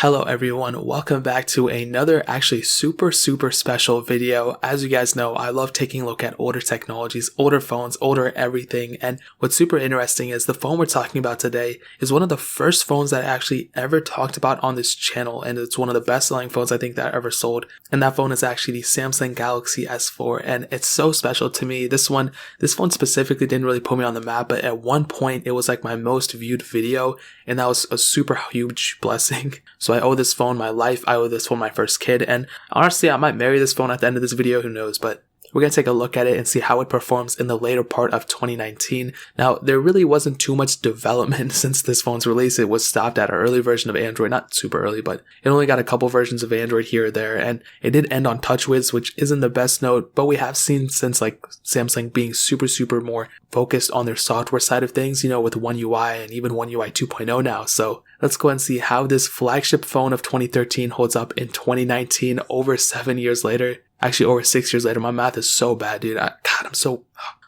Hello everyone, welcome back to another actually super special video. As you guys know, I love taking a look at older technologies, older phones, older everything, and what's super interesting is the phone we're talking about today is one of the first phones that I actually ever talked about on this channel, and it's one of the best selling phones I think that I ever sold, and that phone is actually the Samsung Galaxy S4, and it's so special to me. This phone specifically didn't really put me on the map, but at one point it was like my most viewed video, and that was a super huge blessing. So I owe this phone my life, I owe this phone my first kid, and honestly I might marry this phone at the end of this video, who knows, but we're going to take a look at it and see how it performs in the later part of 2019. Now, there really wasn't too much development since this phone's release. It was stopped at an early version of Android, not super early, but it only got a couple versions of Android here or there, and it did end on TouchWiz, which isn't the best note, but we have seen since like Samsung being super more focused on their software side of things, you know, with One UI and even One UI 2.0 now. So let's go and see how this flagship phone of 2013 holds up in 2019, over 7 years later. Actually, over 6 years later. My math is so bad, dude. I'm so...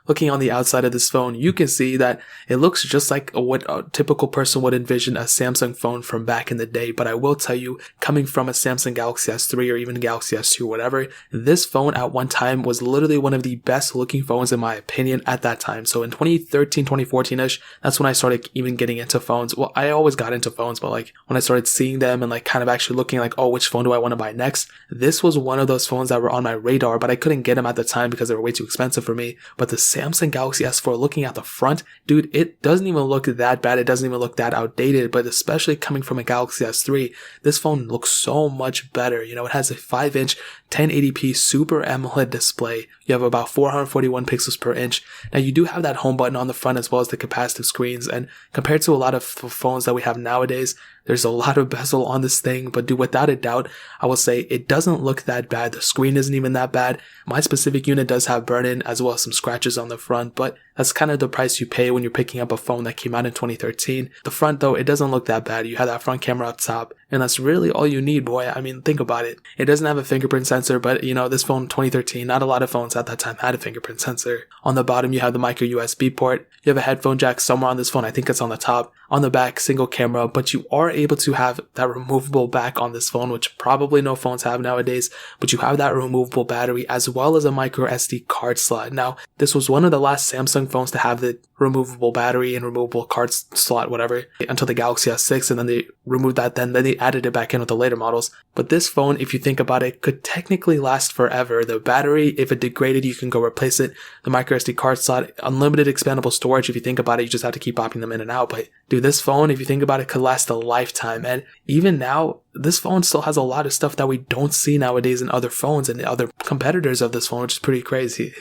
Looking on the outside of this phone, you can see that it looks just like what a typical person would envision a Samsung phone from back in the day. But I will tell you, coming from a Samsung Galaxy S3 or even Galaxy S2 or whatever, this phone at one time was literally one of the best looking phones in my opinion at that time. So in 2013, 2014-ish, that's when I started even getting into phones. Well, I always got into phones, but like when I started seeing them and like kind of actually looking like, oh, which phone do I want to buy next? This was one of those phones that were on my radar, but I couldn't get them at the time because they were way too expensive for me. But the Samsung Galaxy S4, looking at the front, dude, it doesn't even look that bad. It doesn't even look that outdated, but especially coming from a Galaxy S3, this phone looks so much better. You know, it has a 5-inch 1080p Super AMOLED display. You have about 441 pixels per inch. Now, you do have that home button on the front as well as the capacitive screens, and compared to a lot of phones that we have nowadays, there's a lot of bezel on this thing, but dude, without a doubt, I will say it doesn't look that bad. The screen isn't even that bad. My specific unit does have burn-in as well as some scratches on the front, but that's kind of the price you pay when you're picking up a phone that came out in 2013. The front, though, it doesn't look that bad. You have that front camera up top, and that's really all you need, boy. I mean, think about it. It doesn't have a fingerprint sensor, but you know, this phone 2013, not a lot of phones at that time had a fingerprint sensor. On the bottom, you have the micro USB port. You have a headphone jack somewhere on this phone. I think it's on the top. On the back, single camera, but you are able to have that removable back on this phone, which probably no phones have nowadays, but you have that removable battery as well as a micro SD card slot. Now, this was one of the last Samsung phones to have the removable battery and removable card slot, whatever, until the Galaxy S6, and then they removed that, then they added it back in with the later models. But this phone, if you think about it, could technically last forever. The battery, if it degraded, you can go replace it. The micro SD card slot, unlimited expandable storage. If you think about it, you just have to keep popping them in and out. But dude, this phone, if you think about it, could last a lifetime. And even now, this phone still has a lot of stuff that we don't see nowadays in other phones and other competitors of this phone, which is pretty crazy.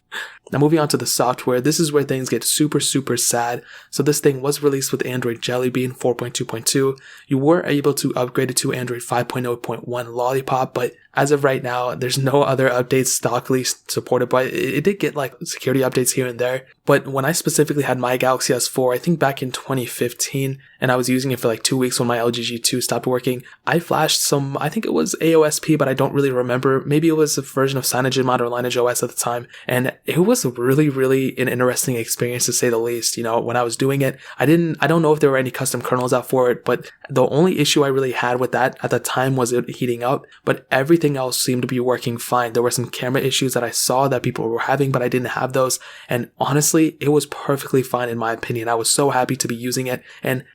Now, moving on to the software, this is where things get super sad. So this thing was released with Android Jelly Bean 4.2.2. You were able to upgrade it to Android 5.0.1 Lollipop, but as of right now, there's no other updates stockly supported, but it did get like security updates here and there. But when I specifically had my Galaxy S4, I think back in 2015, and I was using it for like 2 weeks when my LG G2 stopped working, I flashed some, I think it was AOSP, but I don't really remember. Maybe it was a version of CyanogenMod or Lineage OS at the time, and it was really an interesting experience to say the least. You know, when I was doing it, I don't know if there were any custom kernels out for it, but the only issue I really had with that at the time was it heating up, but everything else seemed to be working fine. There were some camera issues that I saw that people were having, but I didn't have those, and honestly, it was perfectly fine in my opinion. I was so happy to be using it, and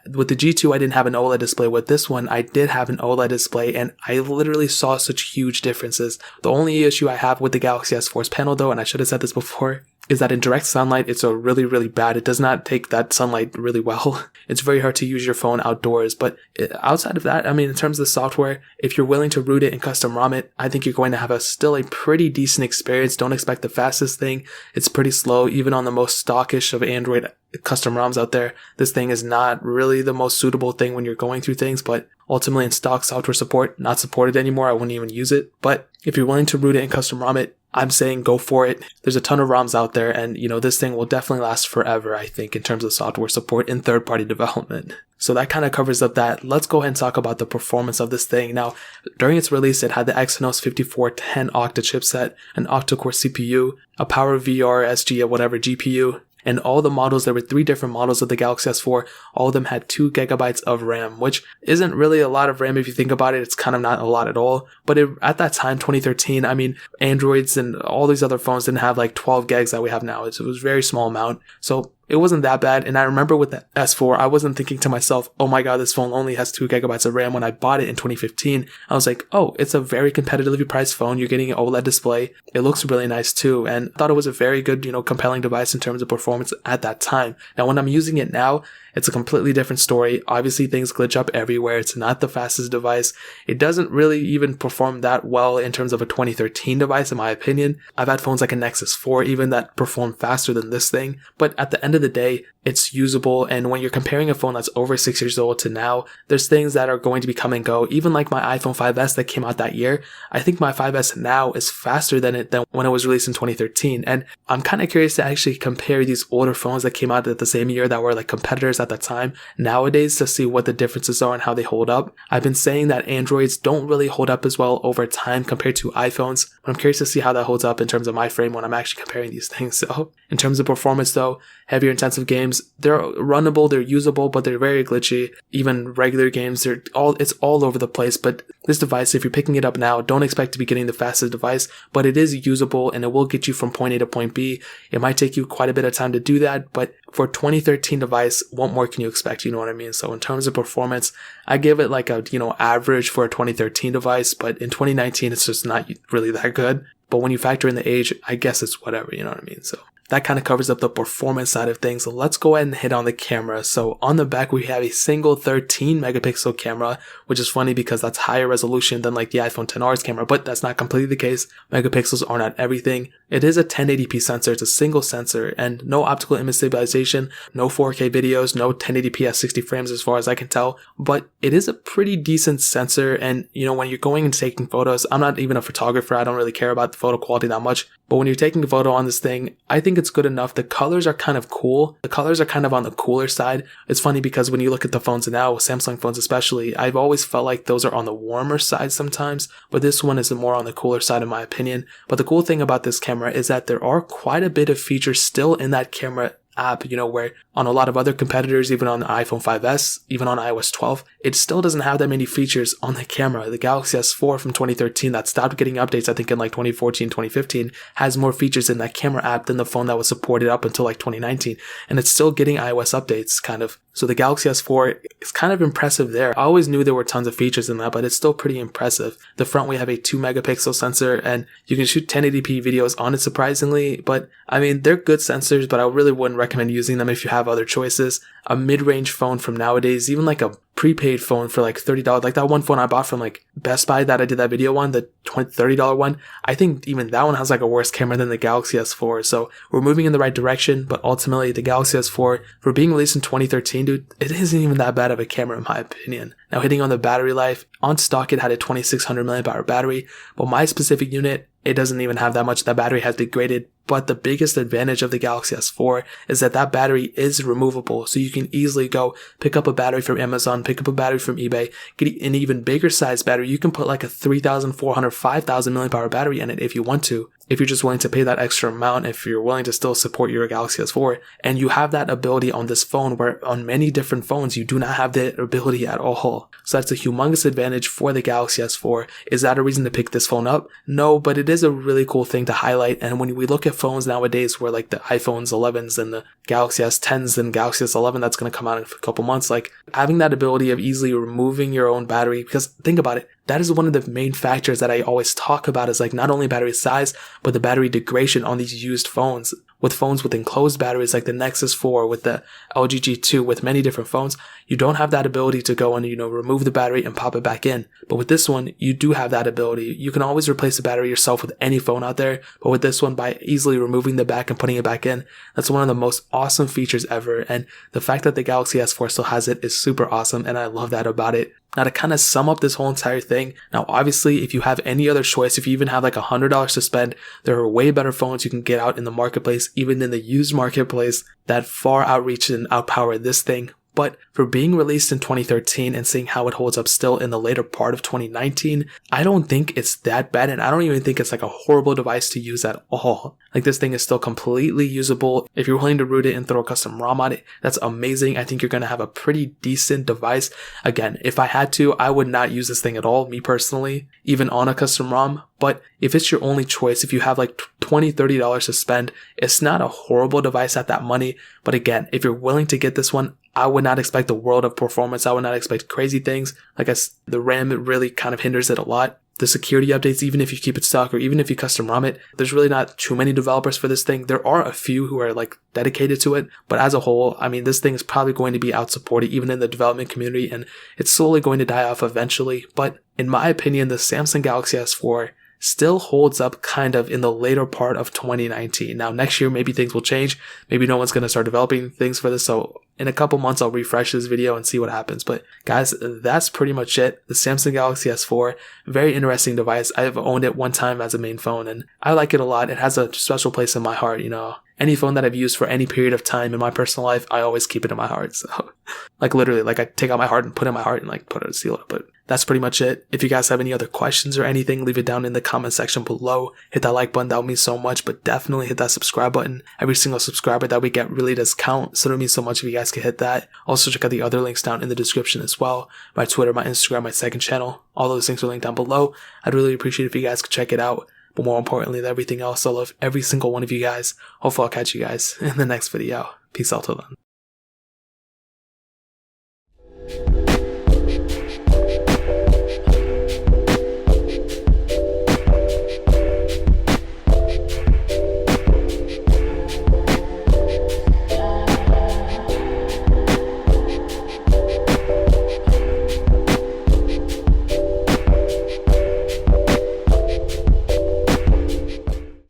with the G2, I didn't have an OLED display. With this one, I did have an OLED display, and I literally saw such huge differences. The only issue I have with the Galaxy S4's panel, though, and I should have said this before, is that in direct sunlight, it's a really bad. It does not take that sunlight really well. It's very hard to use your phone outdoors, but outside of that, I mean, in terms of the software, if you're willing to root it and custom ROM it, I think you're going to have still a pretty decent experience. Don't expect the fastest thing. It's pretty slow, even on the most stockish of Android custom ROMs out there. This thing is not really the most suitable thing when you're going through things, but ultimately in stock software support, not supported anymore. I wouldn't even use it. But if you're willing to root it and custom ROM it, I'm saying go for it. There's a ton of ROMs out there, and you know, this thing will definitely last forever, I think, in terms of software support and third-party development. So that kind of covers up that. Let's go ahead and talk about the performance of this thing. Now, during its release, it had the Exynos 5410 octa chipset, an octa-core CPU, a PowerVR SG, whatever GPU, and all the models, there were 3 different models of the Galaxy S4, all of them had 2 gigabytes of RAM, which isn't really a lot of RAM if you think about it. It's kind of not a lot at all, but at that time, 2013, I mean, Androids and all these other phones didn't have like 12 gigs that we have now. It was a very small amount, so it wasn't that bad. And I remember with the S4, I wasn't thinking to myself, oh my god, this phone only has 2 gigabytes of RAM. When I bought it in 2015, I was like, oh, it's a very competitively priced phone. You're getting an OLED display. It looks really nice too. And I thought it was a very good, compelling device in terms of performance at that time. Now, when I'm using it now, it's a completely different story. Obviously, things glitch up everywhere. It's not the fastest device. It doesn't really even perform that well in terms of a 2013 device, in my opinion. I've had phones like a Nexus 4 even that perform faster than this thing. But at the end of the day, it's usable. And when you're comparing a phone that's over 6 years old to now, there's things that are going to be come and go. Even like my iPhone 5S that came out that year, I think my 5S now is faster than when it was released in 2013. And I'm kind of curious to actually compare these older phones that came out at the same year that were like competitors at that time nowadays to see what the differences are and how they hold up. I've been saying that Androids don't really hold up as well over time compared to iPhones, but I'm curious to see how that holds up in terms of my frame when I'm actually comparing these things. So in terms of performance though, heavier intensive games, they're runnable, they're usable, but they're very glitchy. Even regular games, it's all over the place. But this device, if you're picking it up now, don't expect to be getting the fastest device, but it is usable and it will get you from point A to point B. It might take you quite a bit of time to do that, but for a 2013 device, what more can you expect? You know what I mean? So in terms of performance, I give it like a, average for a 2013 device, but in 2019, it's just not really that good. But when you factor in the age, I guess it's whatever, you know what I mean? So that kind of covers up the performance side of things. So let's go ahead and hit on the camera. So on the back, we have a single 13 megapixel camera, which is funny because that's higher resolution than like the iPhone XR's camera, but that's not completely the case. Megapixels are not everything. It is a 1080p sensor. It's a single sensor and no optical image stabilization, no 4K videos, no 1080p at 60 frames as far as I can tell, but it is a pretty decent sensor. And when you're going and taking photos, I'm not even a photographer. I don't really care about the photo quality that much, but when you're taking a photo on this thing, I think it's good enough. The colors are kind of cool. The colors are kind of on the cooler side. It's funny because when you look at the phones now, Samsung phones especially, I've always felt like those are on the warmer side sometimes, but this one is more on the cooler side in my opinion. But the cool thing about this camera is that there are quite a bit of features still in that camera app, where on a lot of other competitors, even on the iPhone 5S, even on iOS 12, it still doesn't have that many features on the camera. The Galaxy S4 from 2013 that stopped getting updates, I think in like 2014, 2015, has more features in that camera app than the phone that was supported up until like 2019. And it's still getting iOS updates kind of. So the Galaxy S4 is kind of impressive there. I always knew there were tons of features in that, but it's still pretty impressive. The front, we have a 2 megapixel sensor and you can shoot 1080p videos on it surprisingly, but I mean, they're good sensors, but I really wouldn't recommend using them if you have other choices. A mid-range phone from nowadays, even like a prepaid phone for like $30, like that one phone I bought from like Best Buy that I did that video on, the $30 one, I think even that one has like a worse camera than the Galaxy S4. So we're moving in the right direction, but ultimately the Galaxy S4, for being released in 2013, dude, it isn't even that bad of a camera in my opinion. Now hitting on the battery life, on stock it had a 2600 mAh battery, but my specific unit, it doesn't even have that much. That battery has degraded. But the biggest advantage of the Galaxy S4 is that battery is removable. So you can easily go pick up a battery from Amazon, pick up a battery from eBay, get an even bigger size battery. You can put like a 3,400, 5,000 mAh battery in it if you want to. If you're just willing to pay that extra amount, if you're willing to still support your Galaxy S4, and you have that ability on this phone where on many different phones, you do not have that ability at all. So that's a humongous advantage for the Galaxy S4. Is that a reason to pick this phone up? No, but it is a really cool thing to highlight. And when we look at phones nowadays where like the iPhones 11s and the Galaxy S10s and Galaxy S11 that's going to come out in a couple months, like having that ability of easily removing your own battery, because think about it, that is one of the main factors that I always talk about is like not only battery size, but the battery degradation on these used phones. With phones with enclosed batteries like the Nexus 4, with the LG G2, with many different phones, you don't have that ability to go and, remove the battery and pop it back in. But with this one, you do have that ability. You can always replace the battery yourself with any phone out there. But with this one, by easily removing the back and putting it back in, that's one of the most awesome features ever. And the fact that the Galaxy S4 still has it is super awesome. And I love that about it. Now to kind of sum up this whole entire thing, now obviously if you have any other choice, if you even have like $100 to spend, there are way better phones you can get out in the marketplace, even in the used marketplace, that far outreach and outpower this thing. but for being released in 2013 and seeing how it holds up still in the later part of 2019, I don't think it's that bad, and I don't even think it's like a horrible device to use at all. Like, this thing is still completely usable. If you're willing to root it and throw a custom ROM on it, that's amazing. I think you're going to have a pretty decent device. Again, if I had to, I would not use this thing at all, me personally, even on a custom ROM. But if it's your only choice, if you have like $20, $30 to spend, it's not a horrible device at that money. But again, if you're willing to get this one, I would not expect the world of performance. I would not expect crazy things. Like the RAM, it really kind of hinders it a lot. The security updates, even if you keep it stock or even if you custom ROM it, there's really not too many developers for this thing. There are a few who are like dedicated to it, but as a whole, I mean, this thing is probably going to be out supported even in the development community, and it's slowly going to die off eventually. But in my opinion, the Samsung Galaxy S4 still holds up kind of in the later part of 2019. Now, next year, maybe things will change. Maybe no one's going to start developing things for this. So in a couple months, I'll refresh this video and see what happens. But guys, that's pretty much it. The Samsung Galaxy S4, very interesting device. I've owned it one time as a main phone and I like it a lot. It has a special place in my heart, you know. Any phone that I've used for any period of time in my personal life, I always keep it in my heart. So, like literally, like I take out my heart and put it in my heart and like put it, seal it. But that's pretty much it. If you guys have any other questions or anything, leave it down in the comment section below. Hit that like button, that would mean so much. But definitely hit that subscribe button. Every single subscriber that we get really does count. So it would mean so much if you guys could hit that. Also check out the other links down in the description as well. My Twitter, my Instagram, my second channel. All those things are linked down below. I'd really appreciate if you guys could check it out. But more importantly than everything else, I love every single one of you guys. Hopefully I'll catch you guys in the next video. Peace out till then.